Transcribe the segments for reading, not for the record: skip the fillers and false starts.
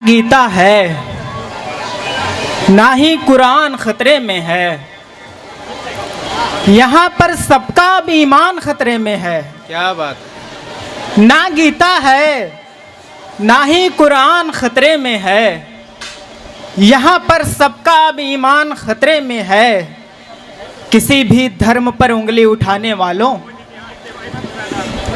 गीता है ना ही कुरान खतरे में है। यहाँ पर सबका भी ईमान खतरे में है। क्या बात। ना गीता है ना ही कुरान खतरे में है। यहाँ पर सबका भी ईमान खतरे में है। किसी भी धर्म पर उंगली उठाने वालों,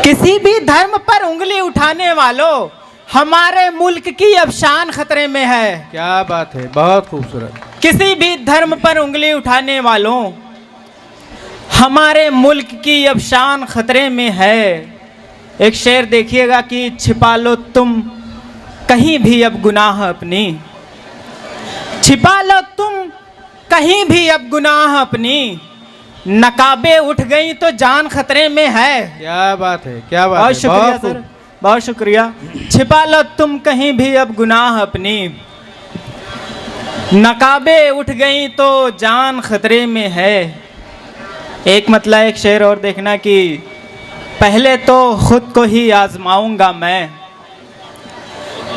किसी भी धर्म पर उंगली उठाने वालों, हमारे मुल्क की अब शान खतरे में है। क्या बात है, बहुत खूबसूरत। किसी भी धर्म पर उंगली उठाने वालों, हमारे मुल्क की अब शान खतरे में है। एक शेर देखिएगा कि छिपा लो तुम कहीं भी अब गुनाह अपनी, छिपा लो तुम कहीं भी अब गुनाह अपनी, नकाबे उठ गई तो जान खतरे में है। क्या बात है, क्या बात है। बहुत शुक्रिया सर, बहुत शुक्रिया। छिपा लो तुम कहीं भी अब गुनाह अपनी, नकाबे उठ गई तो जान खतरे में है। एक मतलब एक शेर और देखना कि पहले तो खुद को ही आजमाऊंगा मैं,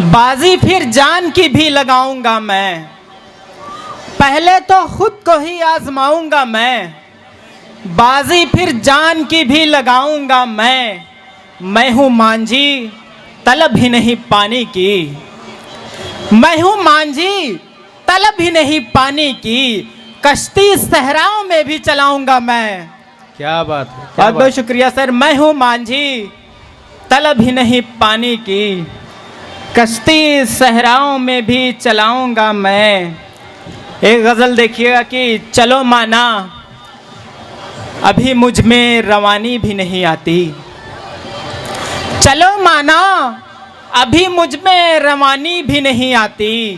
बाजी फिर जान की भी लगाऊंगा मैं। पहले तो खुद को ही आजमाऊंगा मैं, बाजी फिर जान की भी लगाऊंगा मैं हूँ मांझी तलब ही नहीं पानी की, मैं हूँ मांझी तलब ही नहीं पानी की, कश्ती सहराओं में भी चलाऊंगा मैं। क्या बात है, बहुत बहुत शुक्रिया सर। मैं हूँ मांझी तलब ही नहीं पानी की, कश्ती सहराओं में भी चलाऊंगा मैं। एक गज़ल देखिएगा कि चलो माना अभी मुझ में रवानी भी नहीं आती, चलो माना अभी मुझ में रवानी भी नहीं आती,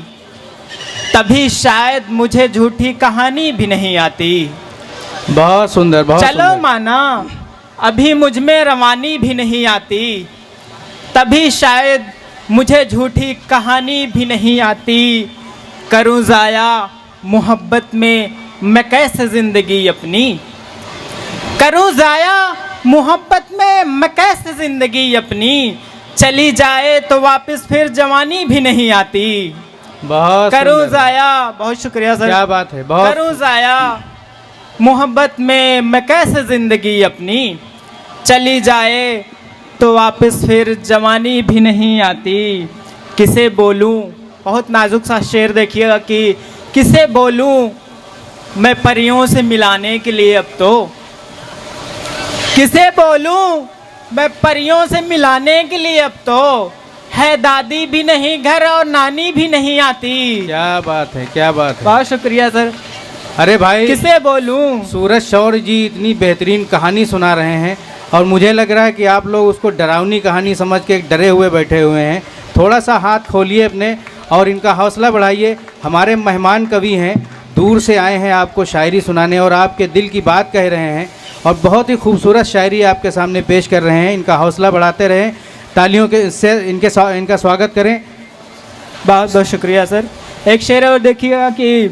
तभी शायद मुझे झूठी कहानी भी नहीं आती। बहुत सुंदर, बहुत चलो सुंदर। माना अभी मुझ में रवानी भी नहीं आती, तभी शायद मुझे झूठी कहानी भी नहीं आती। करूँ ज़ाया मोहब्बत में मैं कैसे ज़िंदगी अपनी, करूँ ज़ाया मोहब्बत में मैं कैसे ज़िंदगी अपनी, चली जाए तो वापस फिर जवानी भी नहीं आती। बहुत करूँ ज़ाया, बहुत शुक्रिया सर। क्या बात है, बहुत। करूँ ज़ाया मोहब्बत में मैं कैसे ज़िंदगी अपनी, चली जाए तो वापस फिर जवानी भी नहीं आती। किसे बोलूं, बहुत नाजुक सा शेर देखिएगा कि किसे बोलूं मैं परियों से मिलाने के लिए, अब तो किसे बोलूं मैं परियों से मिलाने के लिए, अब तो है दादी भी नहीं घर और नानी भी नहीं आती। क्या बात है, क्या बात है। बहुत शुक्रिया सर। अरे भाई, किसे बोलूं। सूरज शौर्य जी इतनी बेहतरीन कहानी सुना रहे हैं और मुझे लग रहा है कि आप लोग उसको डरावनी कहानी समझ के डरे हुए बैठे हुए हैं। थोड़ा सा हाथ खोलिए अपने और इनका हौसला बढ़ाइए। हमारे मेहमान कवि हैं, दूर से आए हैं आपको शायरी सुनाने और आपके दिल की बात कह रहे हैं और बहुत ही खूबसूरत शायरी आपके सामने पेश कर रहे हैं। इनका हौसला बढ़ाते रहें, तालियों के से इनका स्वागत करें। बहुत बहुत शुक्रिया सर। एक शेर और देखिएगा कि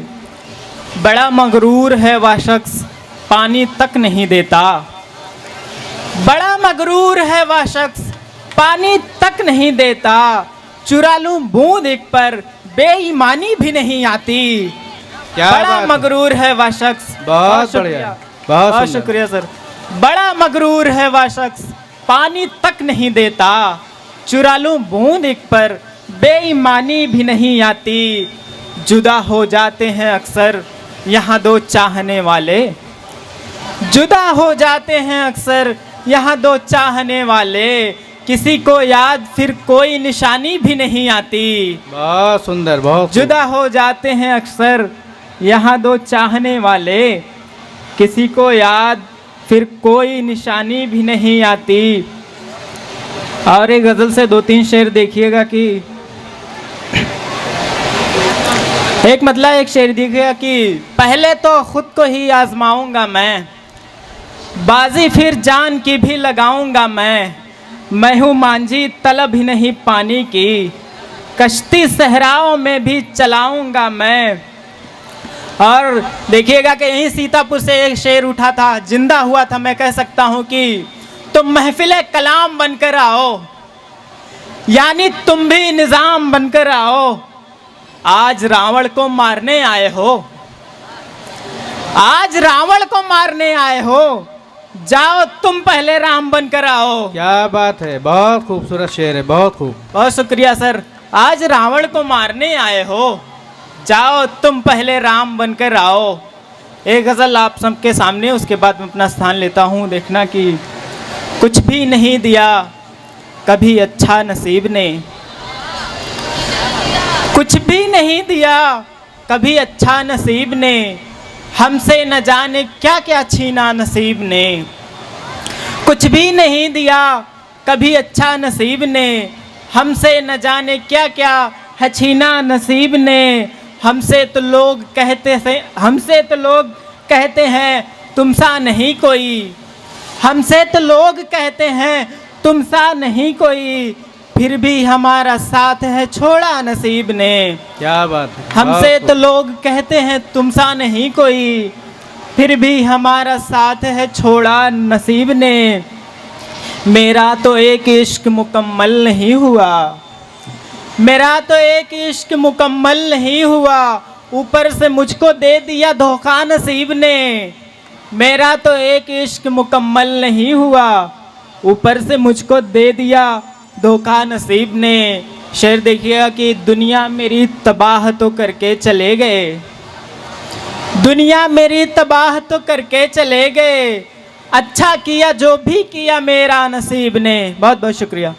बड़ा मगरूर है वह शख्स पानी तक नहीं देता, बड़ा मगरूर है वह शख्स पानी तक नहीं देता, चुरा लूं बूंद एक पर बेईमानी भी नहीं आती। क्या बड़ा बात है। मगरूर है वह शख्स। बहुत शुक्रिया, बढ़िया, बहुत बहुत सुंदर। शुक्रिया सर। बड़ा मगरूर है वह शख्स पानी तक नहीं देता, चुरा लूं बूंद एक पर बेईमानी भी नहीं आती। जुदा हो जाते हैं अक्सर यहाँ दो चाहने वाले, जुदा हो जाते हैं अक्सर यहाँ दो चाहने वाले, किसी को याद फिर कोई निशानी भी नहीं आती। बहुत सुंदर, बहुत जुदा हो जाते हैं अक्सर यहाँ दो चाहने वाले, किसी को याद फिर कोई निशानी भी नहीं आती। और एक गज़ल से दो तीन शेर देखिएगा कि एक मतलब एक शेर देखिएगा कि पहले तो खुद को ही आजमाऊंगा मैं, बाजी फिर जान की भी लगाऊंगा मैं हूँ मांझी तलब ही नहीं पानी की, कश्ती सहराओं में भी चलाऊंगा मैं। और देखिएगा कि यहीं सीतापुर से एक शेर उठा था, जिंदा हुआ था। मैं कह सकता हूँ कि तुम महफिल कलाम बनकर आओ, यानी तुम भी निज़ाम बनकर आओ, आज रावण को मारने आए हो, आज रावण को मारने आए हो, जाओ तुम पहले राम बनकर आओ। क्या बात है, बहुत खूबसूरत शेर है, बहुत खूब। बहुत शुक्रिया सर। आज रावण को मारने आए हो, जाओ तुम पहले राम बनकर आओ। एक गज़ल आप सबके सामने, उसके बाद मैं अपना स्थान लेता हूँ। देखना कि कुछ भी नहीं दिया कभी अच्छा नसीब ने, कुछ भी नहीं दिया कभी अच्छा नसीब ने, हमसे न जाने क्या क्या छीना नसीब ने। कुछ भी नहीं दिया कभी अच्छा नसीब ने, हमसे न जाने क्या क्या है छीना नसीब ने। हमसे तो लोग कहते हैं तुम सा नहीं कोई, हमसे तो लोग कहते हैं तुम सा नहीं कोई, फिर भी हमारा साथ है छोड़ा नसीब ने। क्या बात है, हमसे बहुत तो लोग कहते हैं तुम सा नहीं कोई, फिर भी हमारा साथ है छोड़ा नसीब ने। मेरा तो एक इश्क मुकम्मल नहीं हुआ, मेरा तो एक इश्क मुकम्मल नहीं हुआ, ऊपर से मुझको दे दिया धोखा नसीब ने। मेरा तो एक इश्क मुकम्मल नहीं हुआ, ऊपर से मुझको दे दिया धोखा नसीब ने। शेर देखिएगा कि दुनिया मेरी तबाह तो करके चले गए, दुनिया मेरी तबाह तो करके चले गए, अच्छा किया जो भी किया मेरा नसीब ने। बहुत बहुत शुक्रिया।